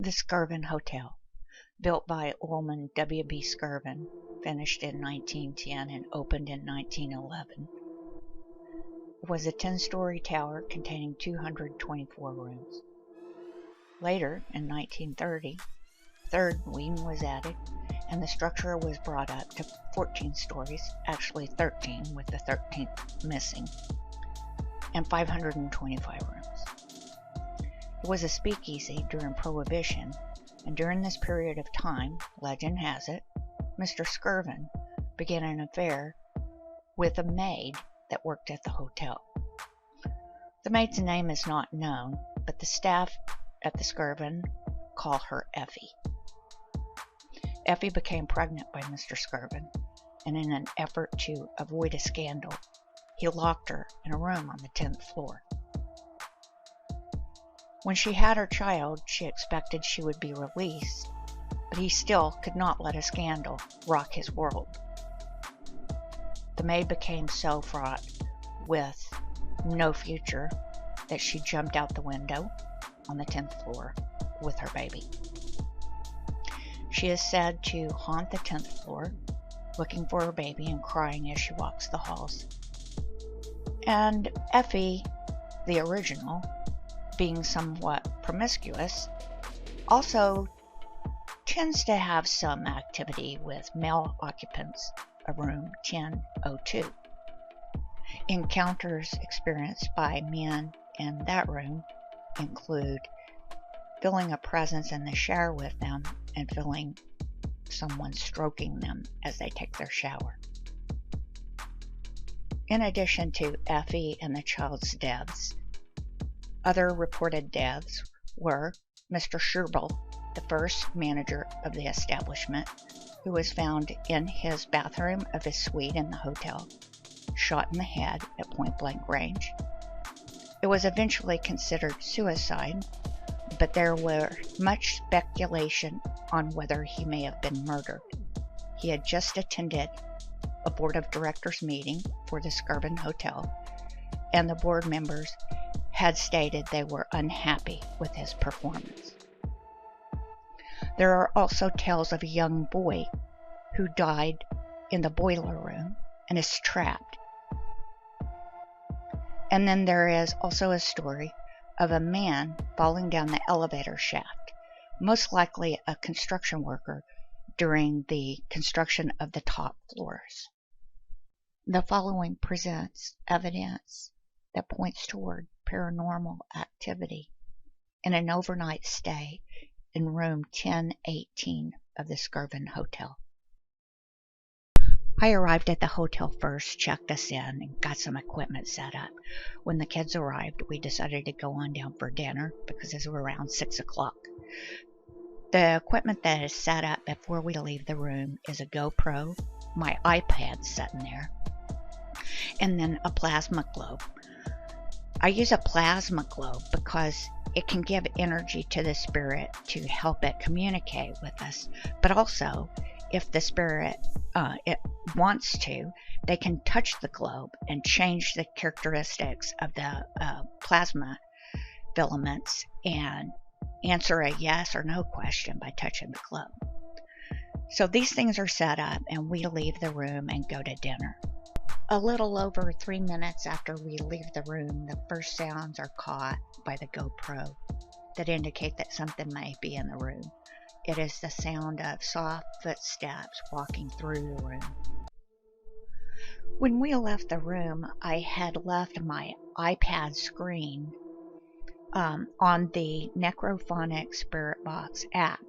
The Skirvin Hotel, built by Ullman W.B. Skirvin, finished in 1910 and opened in 1911. It was a 10-story tower containing 224 rooms. Later, in 1930, a third wing was added, and the structure was brought up to 14 stories, actually 13 with the 13th missing, and 525 rooms. It was a speakeasy during Prohibition, and during this period of time, legend has it, Mr. Skirvin began an affair with a maid that worked at the hotel. The maid's name is not known, but the staff at the Skirvin call her Effie. Effie became pregnant by Mr. Skirvin, and in an effort to avoid a scandal, he locked her in a room on the 10th floor. When she had her child, she expected she would be released, but he still could not let a scandal rock his world. The maid became so fraught with no future that she jumped out the window on the 10th floor with her baby. She is said to haunt the 10th floor, looking for her baby and crying as she walks the halls. And Effie, the original, being somewhat promiscuous, also tends to have some activity with male occupants of room 1002. Encounters experienced by men in that room include feeling a presence in the shower with them and feeling someone stroking them as they take their shower. In addition to Effie and the child's deaths, other reported deaths were Mr. Scherbel, the first manager of the establishment, who was found in his bathroom of his suite in the hotel, shot in the head at point-blank range. It was eventually considered suicide, but there were much speculation on whether he may have been murdered. He had just attended a board of directors meeting for the Skirvin Hotel, and the board members had stated they were unhappy with his performance. There are also tales of a young boy who died in the boiler room and is trapped. And then there is also a story of a man falling down the elevator shaft, most likely a construction worker during the construction of the top floors. The following presents evidence that points toward paranormal activity in an overnight stay in room 1018 of the Skirvin Hotel. I arrived at the hotel first, checked us in, and got some equipment set up. When the kids arrived, we decided to go on down for dinner because it was around 6 o'clock. The equipment that is set up before we leave the room is a GoPro, my iPad sitting there, and then a plasma globe. I use a plasma globe because it can give energy to the spirit to help it communicate with us, but also if the spirit it wants to, they can touch the globe and change the characteristics of the plasma filaments and answer a yes or no question by touching the globe. So these things are set up, and we leave the room and go to dinner. A little over 3 minutes after we leave the room, the first sounds are caught by the GoPro that indicate that something may be in the room. It is the sound of soft footsteps walking through the room. When we left the room, I had left my iPad screen on the Necrophonic Spirit Box app.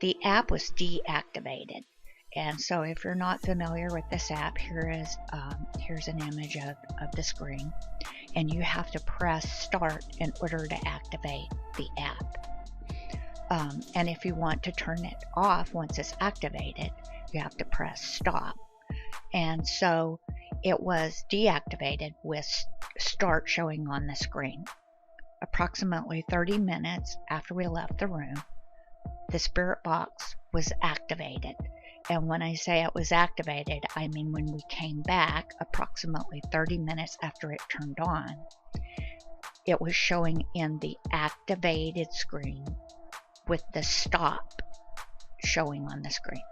The app was deactivated. And so if you're not familiar with this app, here's an image of the screen, and you have to press start in order to activate the app. And if you want to turn it off once it's activated, you have to press stop. And so it was deactivated with start showing on the screen. Approximately 30 minutes after we left the room, the spirit box was activated. And when I say it was activated, I mean when we came back approximately 30 minutes after it turned on, it was showing in the activated screen with the stop showing on the screen.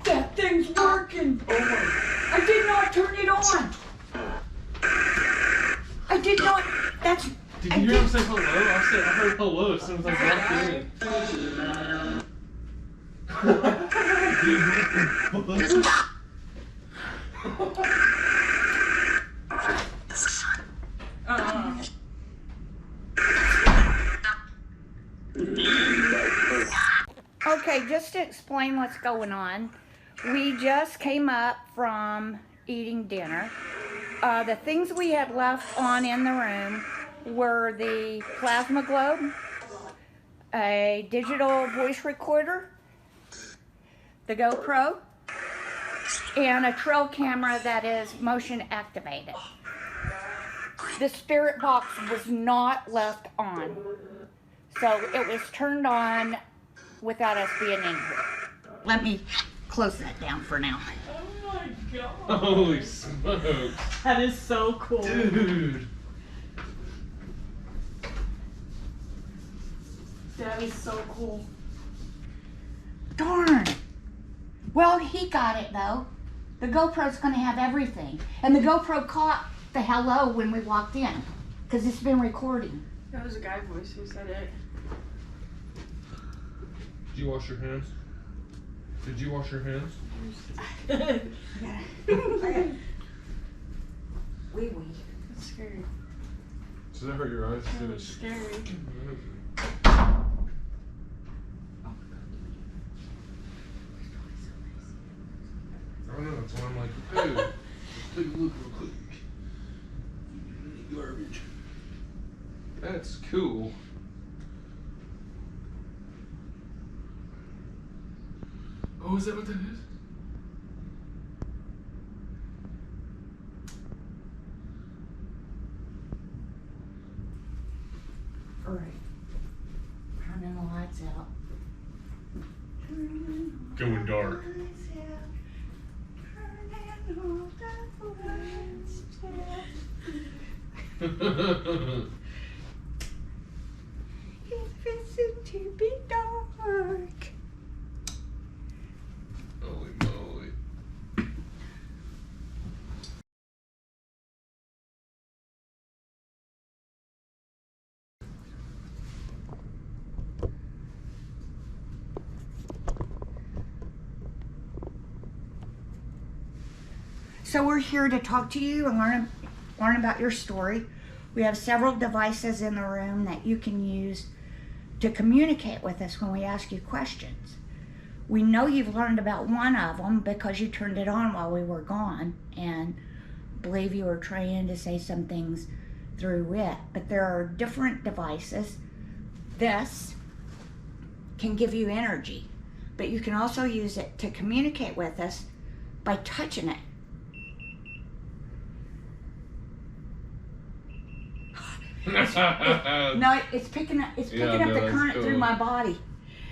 That thing's working! I did not turn it on! I did not. That's. Did you hear him say hello? I heard hello as soon as I walked in. Okay, just to explain what's going on, we just came up from eating dinner. The things we had left on in the room were the plasma globe, a digital voice recorder, the GoPro, and a trail camera that is motion activated. The spirit box was not left on, so it was turned on without us being in here. Let me close that down for now. Oh my god. Holy smokes. That is so cool. Dude. That is so cool. Darn. Well, he got it though. The GoPro's gonna have everything. And the GoPro caught the hello when we walked in, because it's been recording. That was a guy voice who said it. Did you wash your hands? Did you wash your hands? Wee. That's scary. Does that hurt your eyes? That was scary. I don't know, that's why I'm like, hey, let's take a look real quick. Garbage. That's cool. Oh, is that what that is? All right. Turning the lights out. Going dark. It's to be dark. Holy moly. So we're here to talk to you and learn about your story. We have several devices in the room that you can use to communicate with us when we ask you questions. We know you've learned about one of them because you turned it on while we were gone and believe you were trying to say some things through it. But there are different devices. This can give you energy, but you can also use it to communicate with us by touching it. No, it's picking up the current cool. through my body.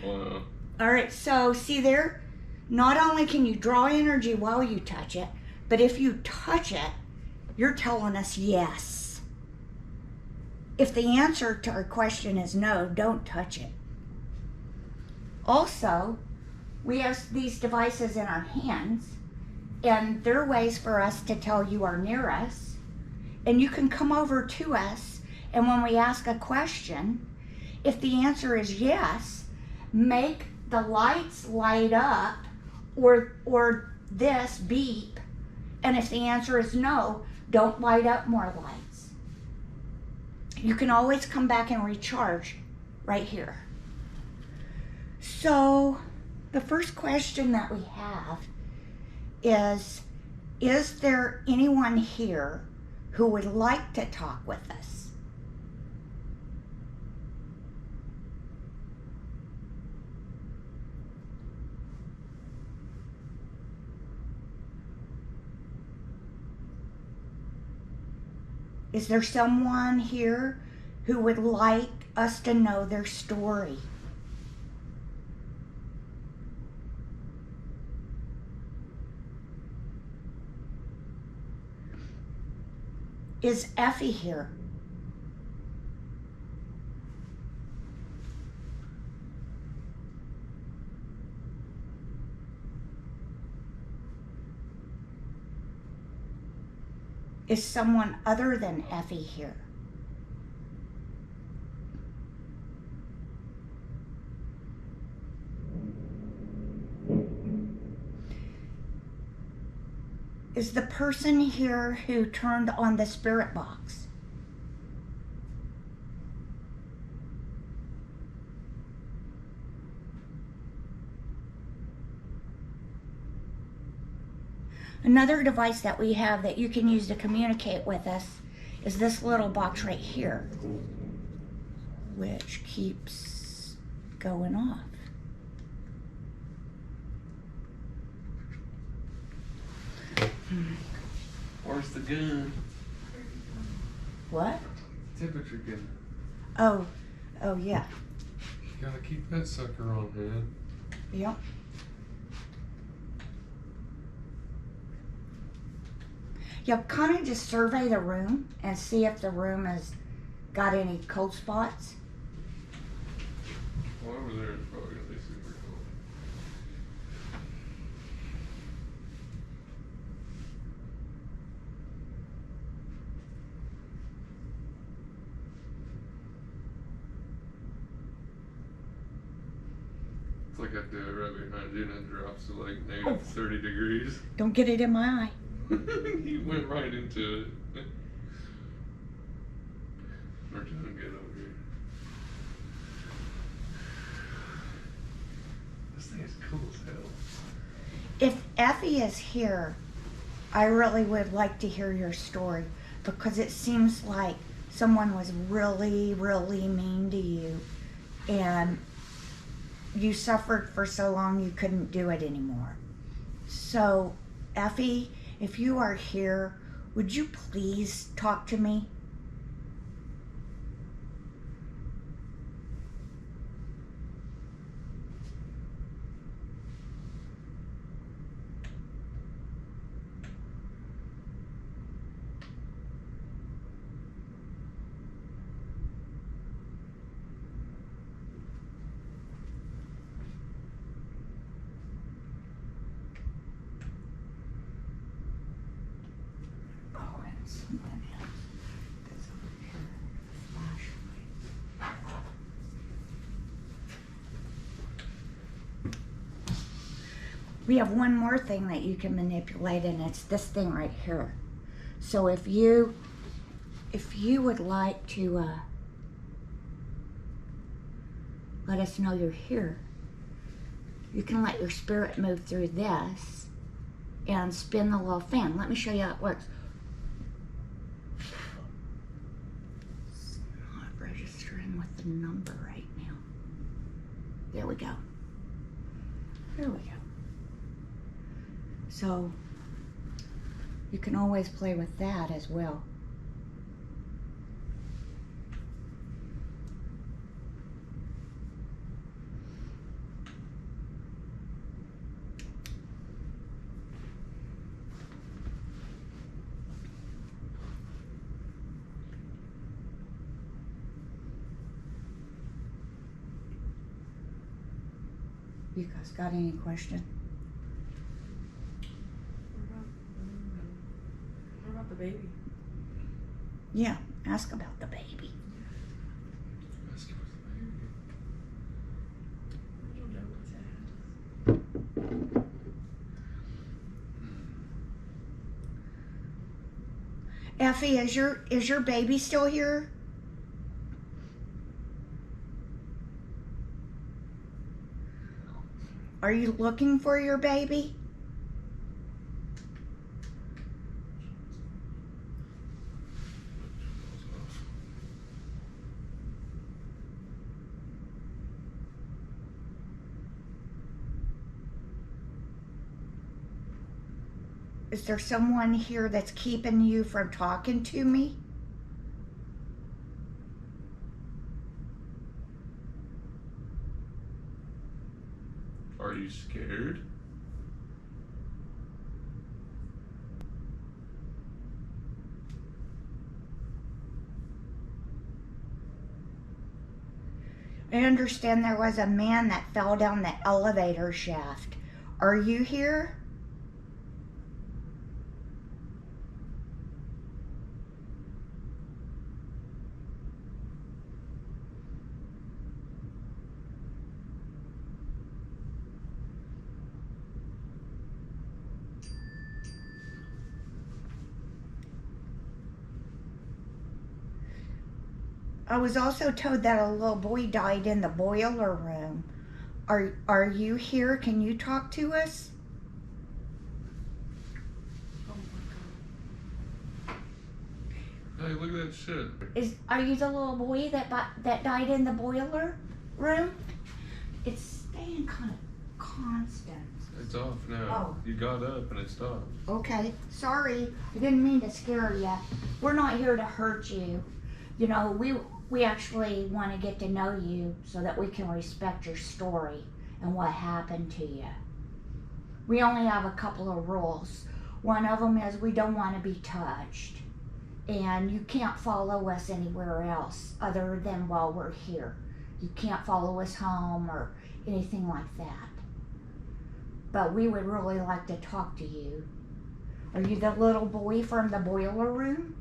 Wow. All right, so see there, not only can you draw energy while you touch it, but if you touch it, you're telling us yes. If the answer to our question is no, don't touch it. Also, we have these devices in our hands, and they're ways for us to tell you are near us, and you can come over to us, and when we ask a question, if the answer is yes, make the lights light up or this beep, and if the answer is no, don't light up more lights. You can always come back and recharge right here. So the first question that we have is there anyone here who would like to talk with us? Is there someone here who would like us to know their story? Is Effie here? Is someone other than Effie here? Is the person here who turned on the spirit box? Another device that we have that you can use to communicate with us is this little box right here, which keeps going off. Where's the gun? What? Temperature gun. Oh yeah. You gotta keep that sucker on, man. Yep. Yeah, kind of just survey the room and see if the room has got any cold spots. Well, over there is probably gonna be super cold. It's like I do it right behind you and it drops to like negative 30 degrees. Don't get it in my eye. He went right into it. We're trying to get over here. This thing is cool as hell. If Effie is here, I really would like to hear your story because it seems like someone was really, really mean to you and you suffered for so long you couldn't do it anymore. So, Effie, if you are here, would you please talk to me? Oh, and something else. We have one more thing that you can manipulate, and it's this thing right here. So if you would like to let us know you're here, you can let your spirit move through this and spin the little fan. Let me show you how it works. It's not registering with the number right now. There we go. There we go. So you can always play with that as well. You guys got any question? What about the baby? Yeah, ask about the baby. Ask him I don't know what's Effie, is your baby still here? Are you looking for your baby? Is there someone here that's keeping you from talking to me? Are you scared? I understand there was a man that fell down the elevator shaft. Are you here? I was also told that a little boy died in the boiler room. Are you here? Can you talk to us? Oh my god. Hey, look at that shit. Are you the little boy that died in the boiler room? It's staying kind of constant. It's off now. Oh. You got up and it stopped. Okay, sorry. I didn't mean to scare you. We're not here to hurt you. You know, we actually want to get to know you so that we can respect your story and what happened to you. We only have a couple of rules. One of them is we don't want to be touched. And you can't follow us anywhere else other than while we're here. You can't follow us home or anything like that. But we would really like to talk to you. Are you the little boy from the boiler room?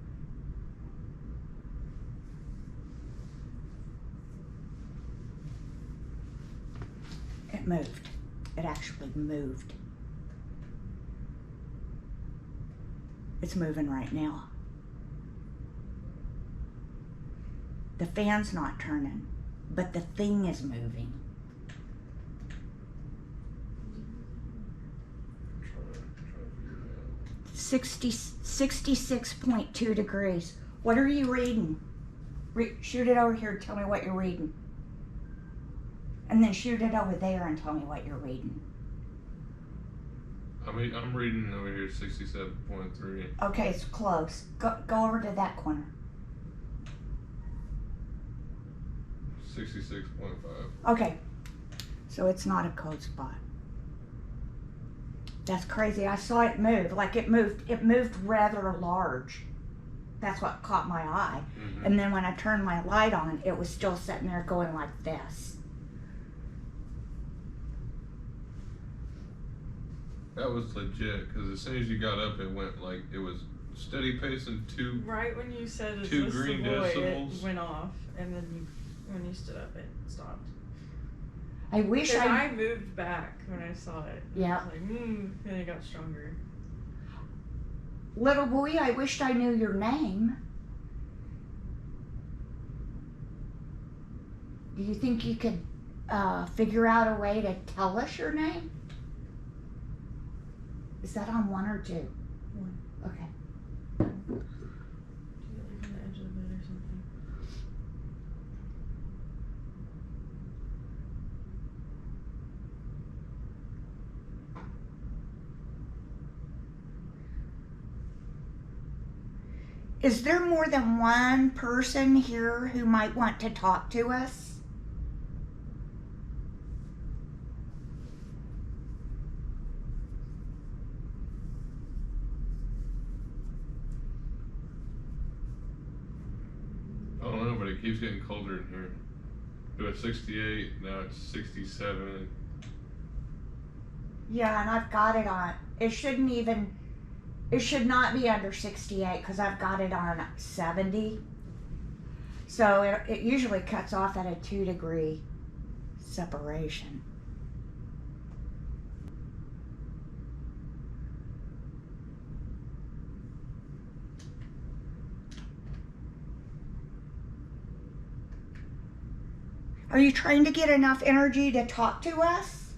It moved. It actually moved. It's moving right now. The fan's not turning, but the thing is moving. Try to figure it out. 66.2 degrees. What are you reading? Shoot it over here and tell me what you're reading. And then shoot it over there and tell me what you're reading. I'm reading over here 67.3. Okay, it's close. Go over to that corner. 66.5. Okay, so it's not a cold spot. That's crazy. I saw it move. Like it moved rather large. That's what caught my eye. Mm-hmm. And then when I turned my light on, it was still sitting there going like this. That was legit, because as soon as you got up, it went like, it was steady pace and two. Right when you said it's Two just green the boy, decimals. it went off, and then when you stood up, it stopped. I wish Because I. I moved back when I saw it. Yeah. I was like, and it got stronger. Little boy, I wished I knew your name. Do you think you could figure out a way to tell us your name? Is that on 1 or 2? 1. Okay. Do you get like on the edge of the bed or something? Is there more than one person here who might want to talk to us? I don't know, but it keeps getting colder in here. It was 68, now it's 67. Yeah, and I've got it on. It should not be under 68 because I've got it on 70. So it usually cuts off at a 2-degree separation. Are you trying to get enough energy to talk to us?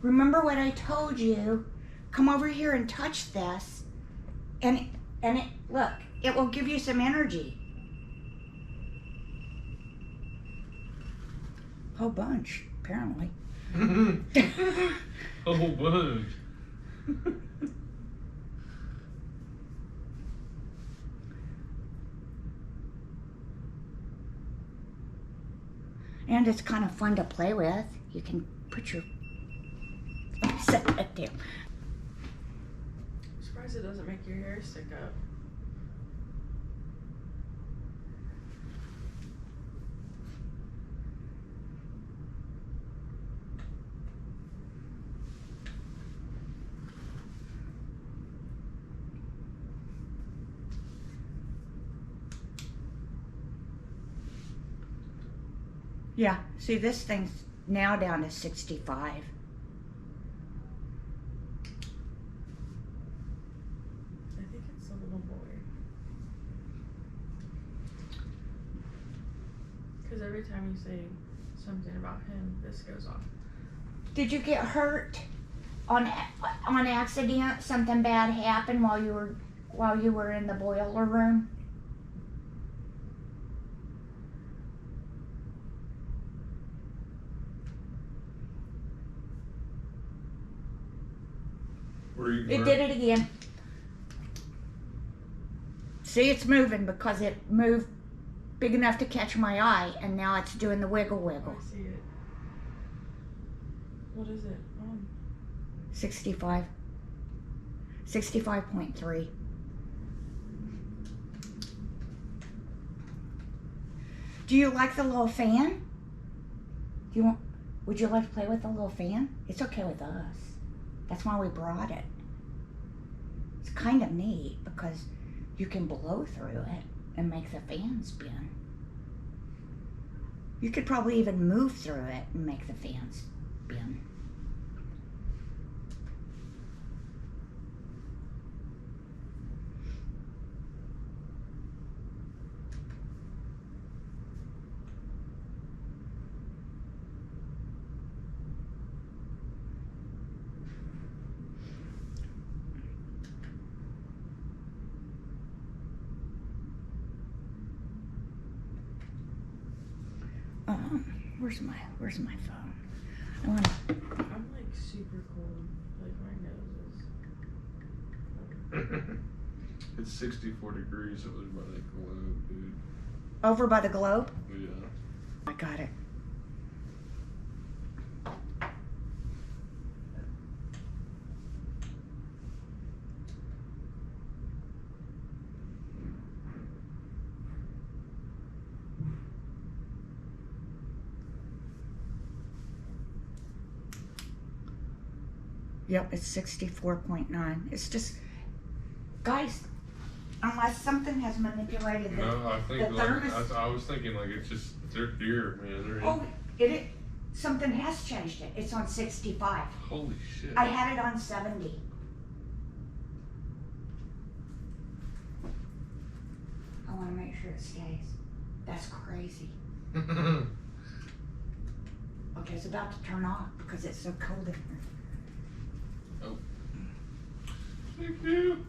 Remember what I told you? Come over here and touch this, and it, look, it will give you some energy. Whole bunch, apparently. A whole bunch. And it's kind of fun to play with. You can put your set that down. I'm surprised it doesn't make your hair stick up. Yeah, see, this thing's now down to 65. I think it's a little boy. Because every time you say something about him, this goes off. Did you get hurt on accident? Something bad happened while you were in the boiler room? It did it again. See, it's moving because it moved big enough to catch my eye, and now it's doing the wiggle wiggle. I see it. What is it? 65. 65.3. Do you like the little fan? Would you like to play with the little fan? It's okay with us. That's why we brought it. It's kind of neat because you can blow through it and make the fan spin. You could probably even move through it and make the fan spin. Where's my phone? I'm like super cold. Like my nose is. It's 64 degrees over by the globe, dude. Over by the globe? Yeah. I got it. Yep, it's 64.9. It's just, guys, unless something has manipulated the No, I think the thermos. I was thinking like it's just they're deer, man. They're Oh, Something has changed it. It's on 65. Holy shit. I had it on 70. I want to make sure it stays. That's crazy. Okay, it's about to turn off because it's so cold in here. Oh. Thank you.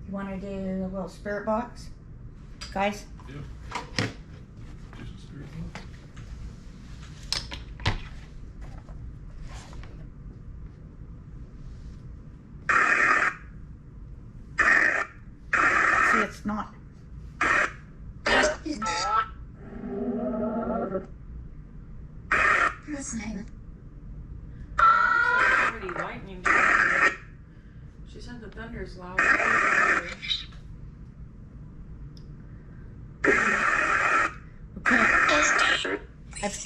You want to do a little spirit box? Guys? Yep. Just a spirit box. See, it's not. Pretty lightning. She said the thunder's loud. Okay.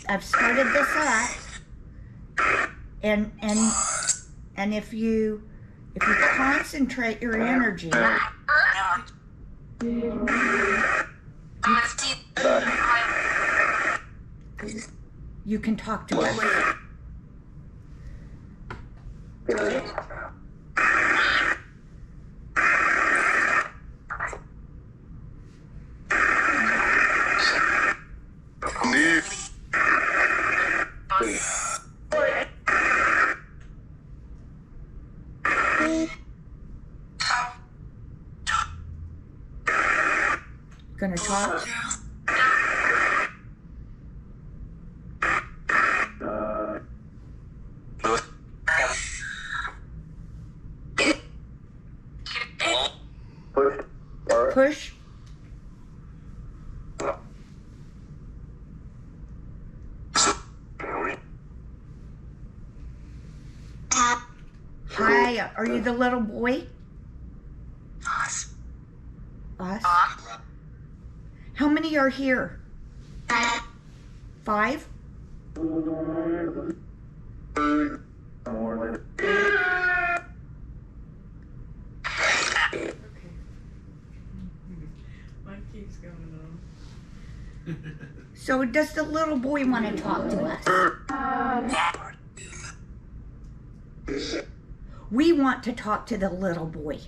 I've started this up, and if you concentrate your energy, you can talk to us. Gonna talk. Push. Hi, are you the little boy? Us. Us? How many are here? 5? Okay. Mine keeps going on. So does the little boy want to talk to us? We want to talk to the little boy.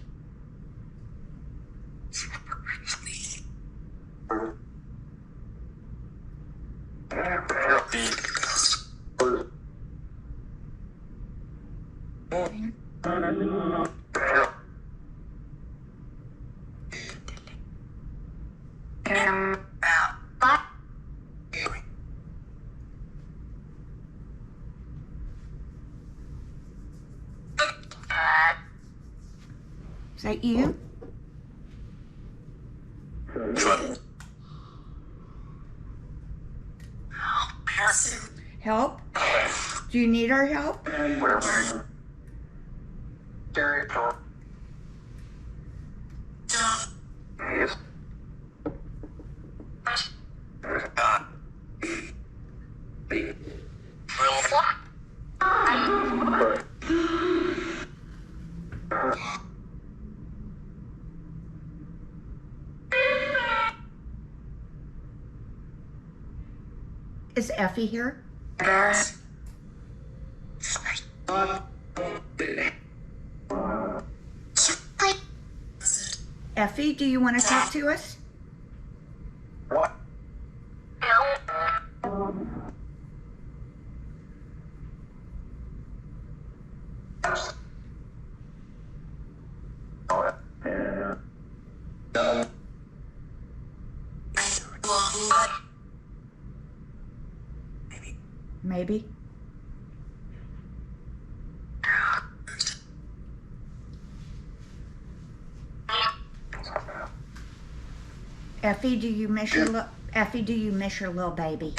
Is that you? Help? Do you need our help? Is Effie here? Effie, do you want to talk to us? Maybe. Effie, do you miss your little baby?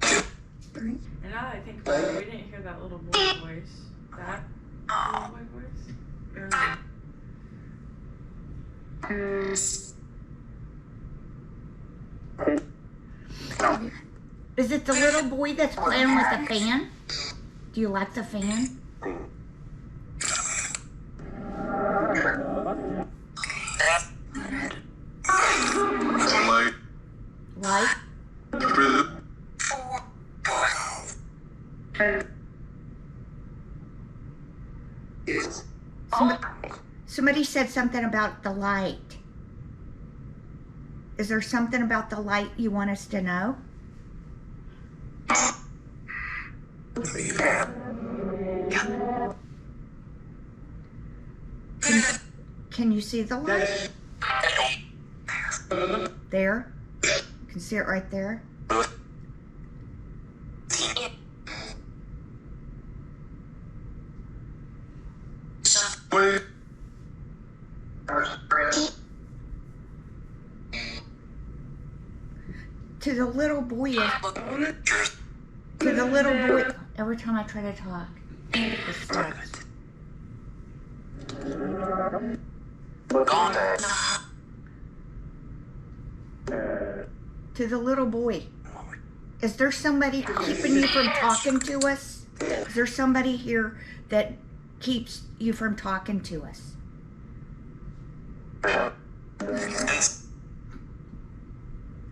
And now that I think about it, we didn't hear that little boy voice. That little boy voice? Is it the little boy that's playing with the fan? Do you like the fan? Light? Somebody said something about the light. Is there something about the light you want us to know? Can you see the light? There? You can see it right there? To the little boy, every time I try to talk, it stops. To the little boy, is there somebody keeping you from talking to us? Is there somebody here that keeps you from talking to us?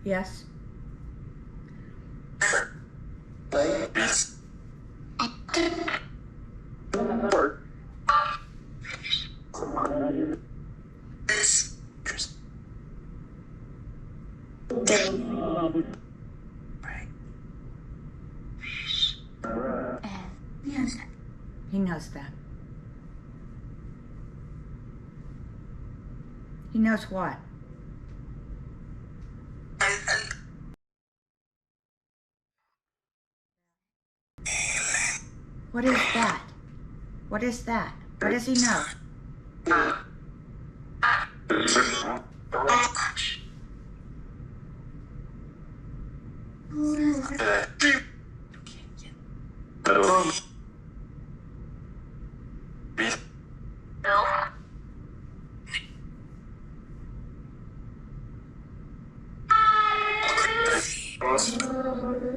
Yes? He knows that. He knows what? What is that? What is that? What does he know?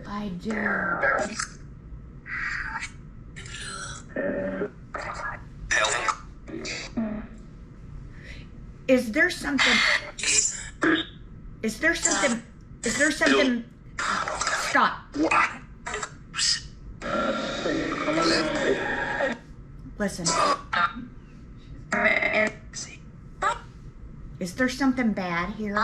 I do. Is there something? Stop. Listen. Is there something bad here?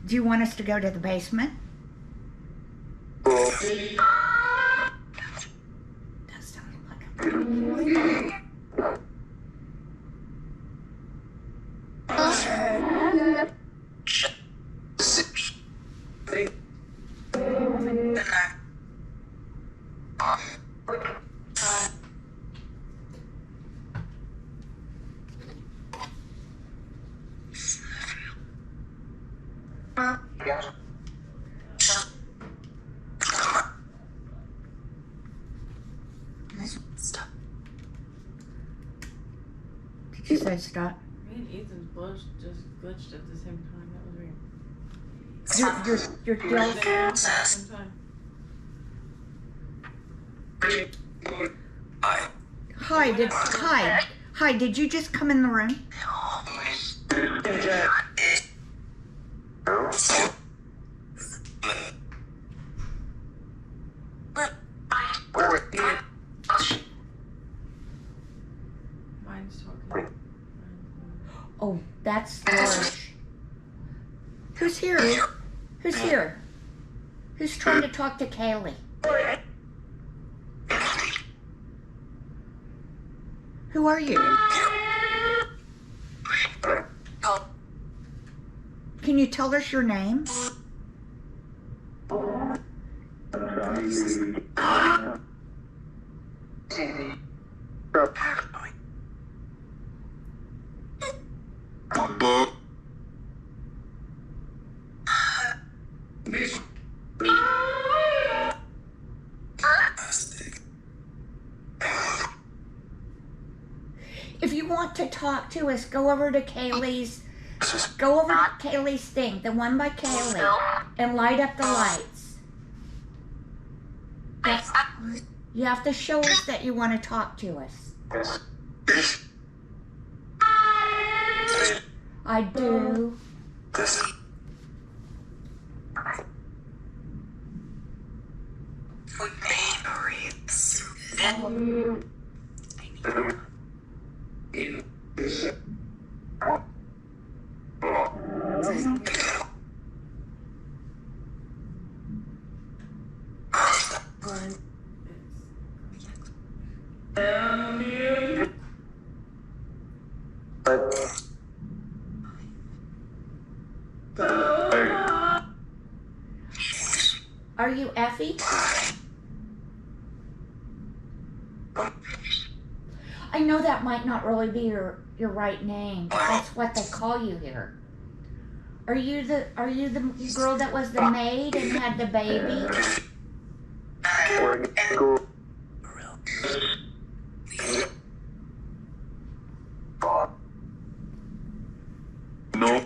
Do you want us to go to the basement? That sounded like Stop. Did you say stop? Me and Ethan's blush just glitched at the same time. That was weird. Your gills. At the same time. Hi, did you just come in the room? Mine's talking. Oh, that's George. Who's here? Who's here? Who's trying to talk to Kaylee? Who are you? Can you tell us your name? If you want to talk to us, go over to Kaylee's thing, the one by Kaylee, and light up the lights. You have to show us that you want to talk to us. I do. Are you Effie? I know that might not really be your right name, but that's what they call you here. Are you the girl that was the maid and had the baby? No.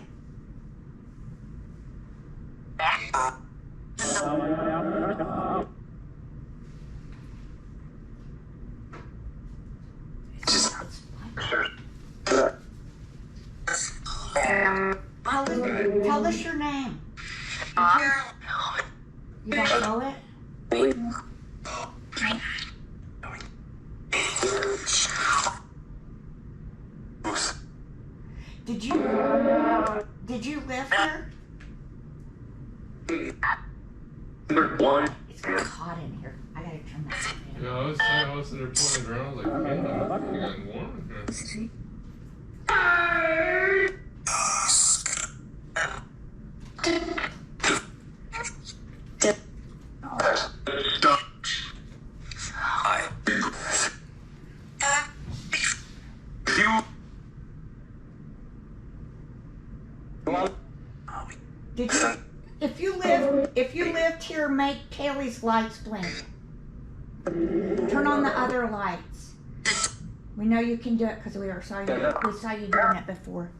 Tell us your name. You don't know it? Did you live here? It's getting hot in here. I gotta turn that fan on. Yeah, I was sitting there playing around. I was like, man, you got warm in here. If you lived here, make Kaylee's lights blink. Turn on the other lights. We know you can do it because we saw you doing it before.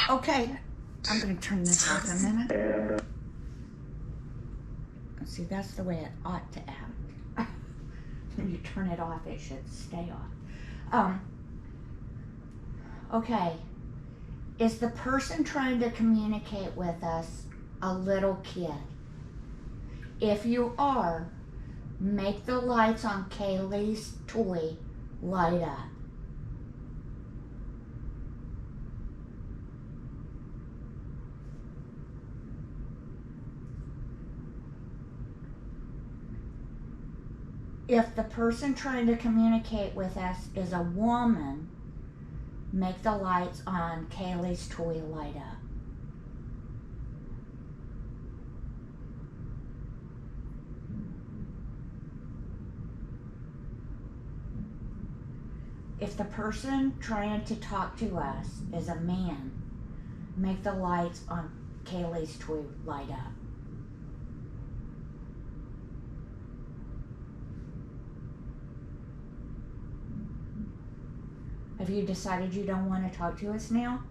Okay, I'm going to turn this off a minute. See, that's the way it ought to act. When you turn it off, it should stay off. Okay, is the person trying to communicate with us a little kid? If you are, make the lights on Kaylee's toy light up. If the person trying to communicate with us is a woman, make the lights on Kaylee's toy light up. If the person trying to talk to us is a man, make the lights on Kaylee's toy light up. Have you decided you don't want to talk to us now?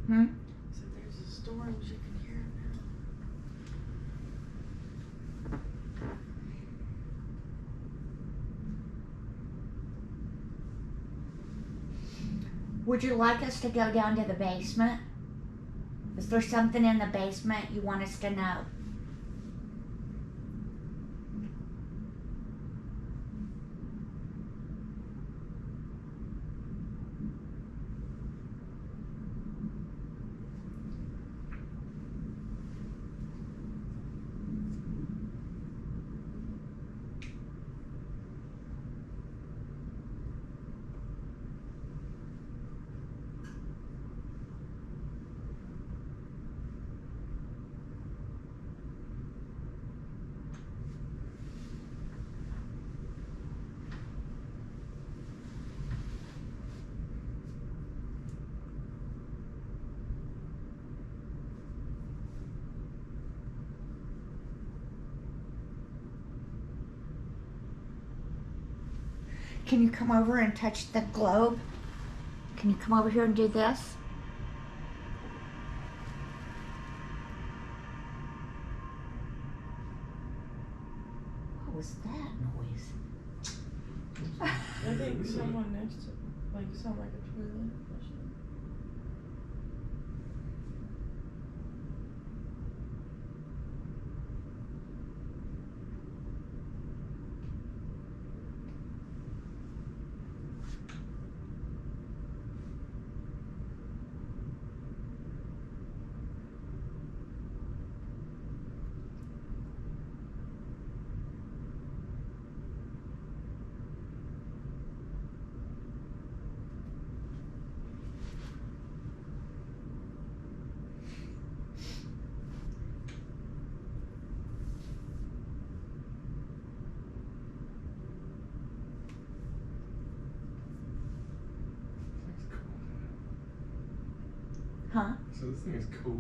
So there's a storm, you can hear it now. Would you like us to go down to the basement? Is there something in the basement you want us to know? Can you come over and touch the globe? Can you come over here and do this? What was that noise? I think someone next to, like, sound like a toilet flushing. Huh? So this thing is cool.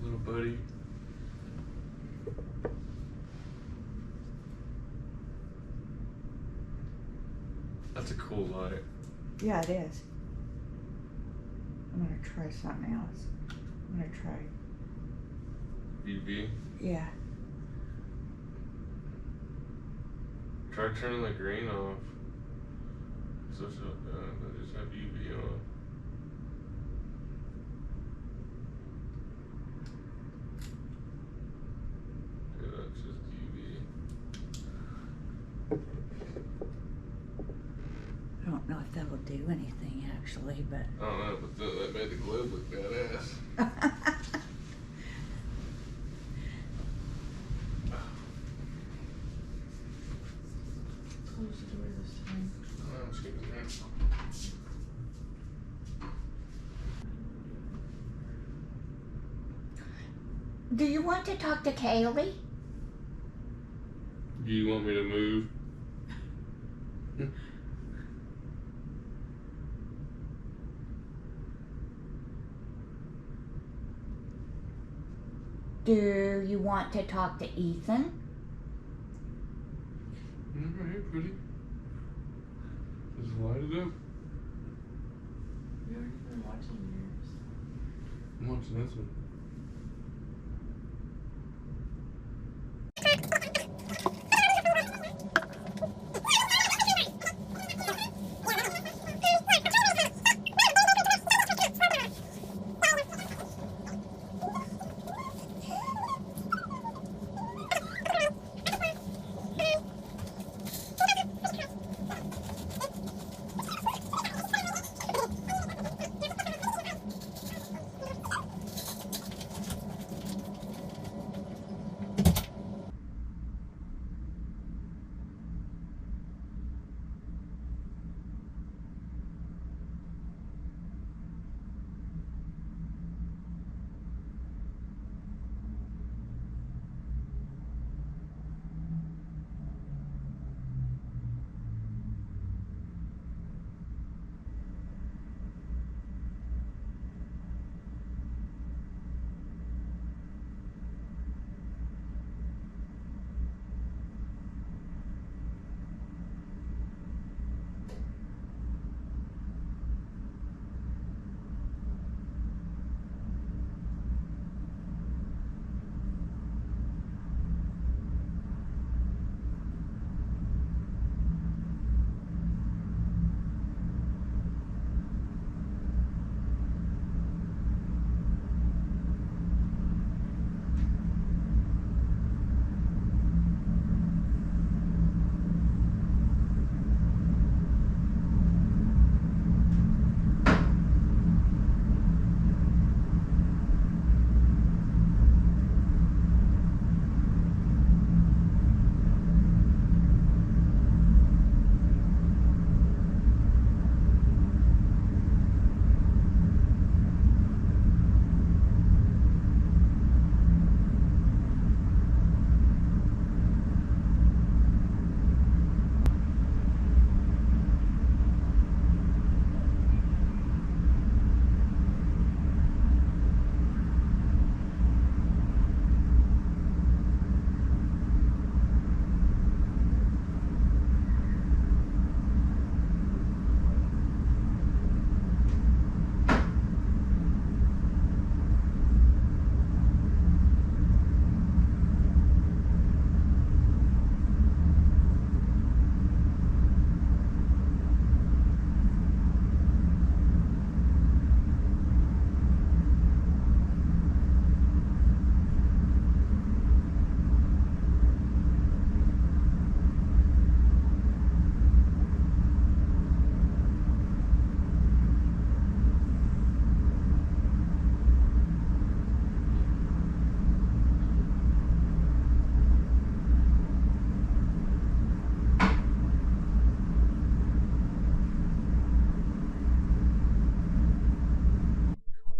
Little buddy. That's a cool light. Yeah, it is. I'm gonna try something else. I'm gonna try. UV. Yeah. Try turning the green off. So I just have UV on. Yeah, that's just UV. I don't know if that'll do anything actually, but. I don't know, but that made the globe look badass. Close the door this time. I'm just gonna Do you want to talk to Kaylee? Do you want me to move? Do you want to talk to Ethan? Right here, pretty. Just light it up. We already been watching yours. I'm watching this one.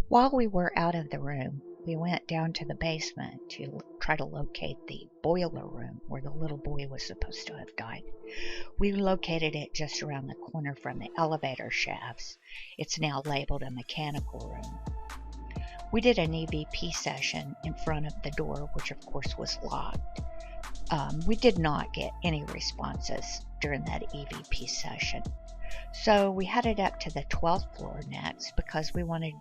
While we were out of the room, we went down to the basement to try to locate the boiler room where the little boy was supposed to have died. We located it just around the corner from the elevator shafts. It's now labeled a mechanical room. We did an EVP session in front of the door, which of course was locked. We did not get any responses during that EVP session. So we headed up to the 12th floor next because we wanted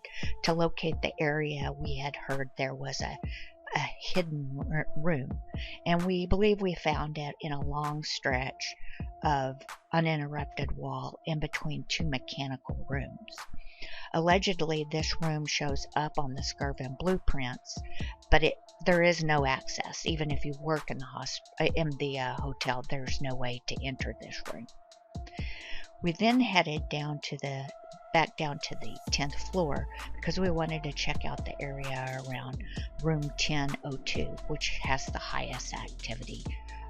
to locate the area we had heard there was a hidden room, and we believe we found it in a long stretch of uninterrupted wall in between two mechanical rooms. Allegedly, this room shows up on the Skirvin blueprints, but there is no access. Even if you work in the hotel, there's no way to enter this room. We then headed back down to the 10th floor because we wanted to check out the area around room 1002, which has the highest activity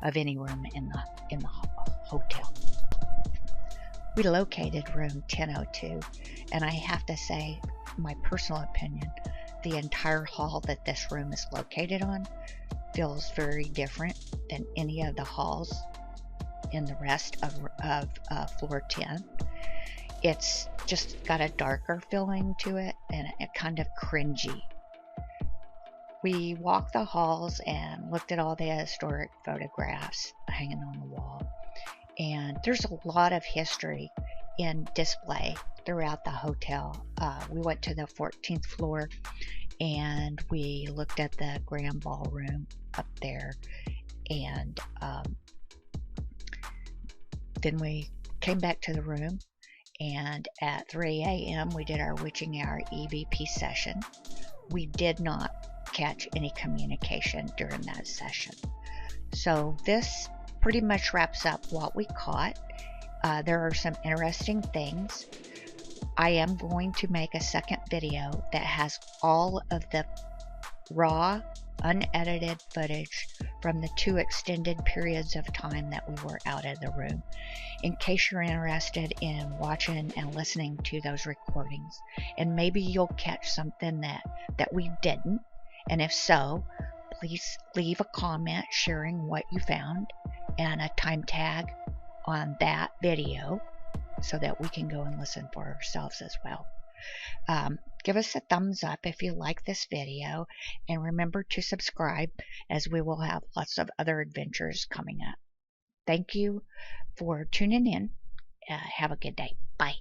of any room in the hotel. We located room 1002, and I have to say, my personal opinion, the entire hall that this room is located on feels very different than any of the halls in the rest of floor 10. It's just got a darker feeling to it and a kind of cringy. We walked the halls and looked at all the historic photographs hanging on the wall, and there's a lot of history in display throughout the hotel. We went to the 14th floor and we looked at the grand ballroom up there, and then we came back to the room, and at 3 a.m. we did our witching hour EVP session. We did not catch any communication during that session. So this pretty much wraps up what we caught. There are some interesting things. I am going to make a second video that has all of the raw, unedited footage from the 2 extended periods of time that we were out of the room, in case you're interested in watching and listening to those recordings, and maybe you'll catch something that we didn't, and if so, please leave a comment sharing what you found and a time tag on that video so that we can go and listen for ourselves as well. Give us a thumbs up if you like this video, and remember to subscribe, as we will have lots of other adventures coming up. Thank you for tuning in. Have a good day. Bye.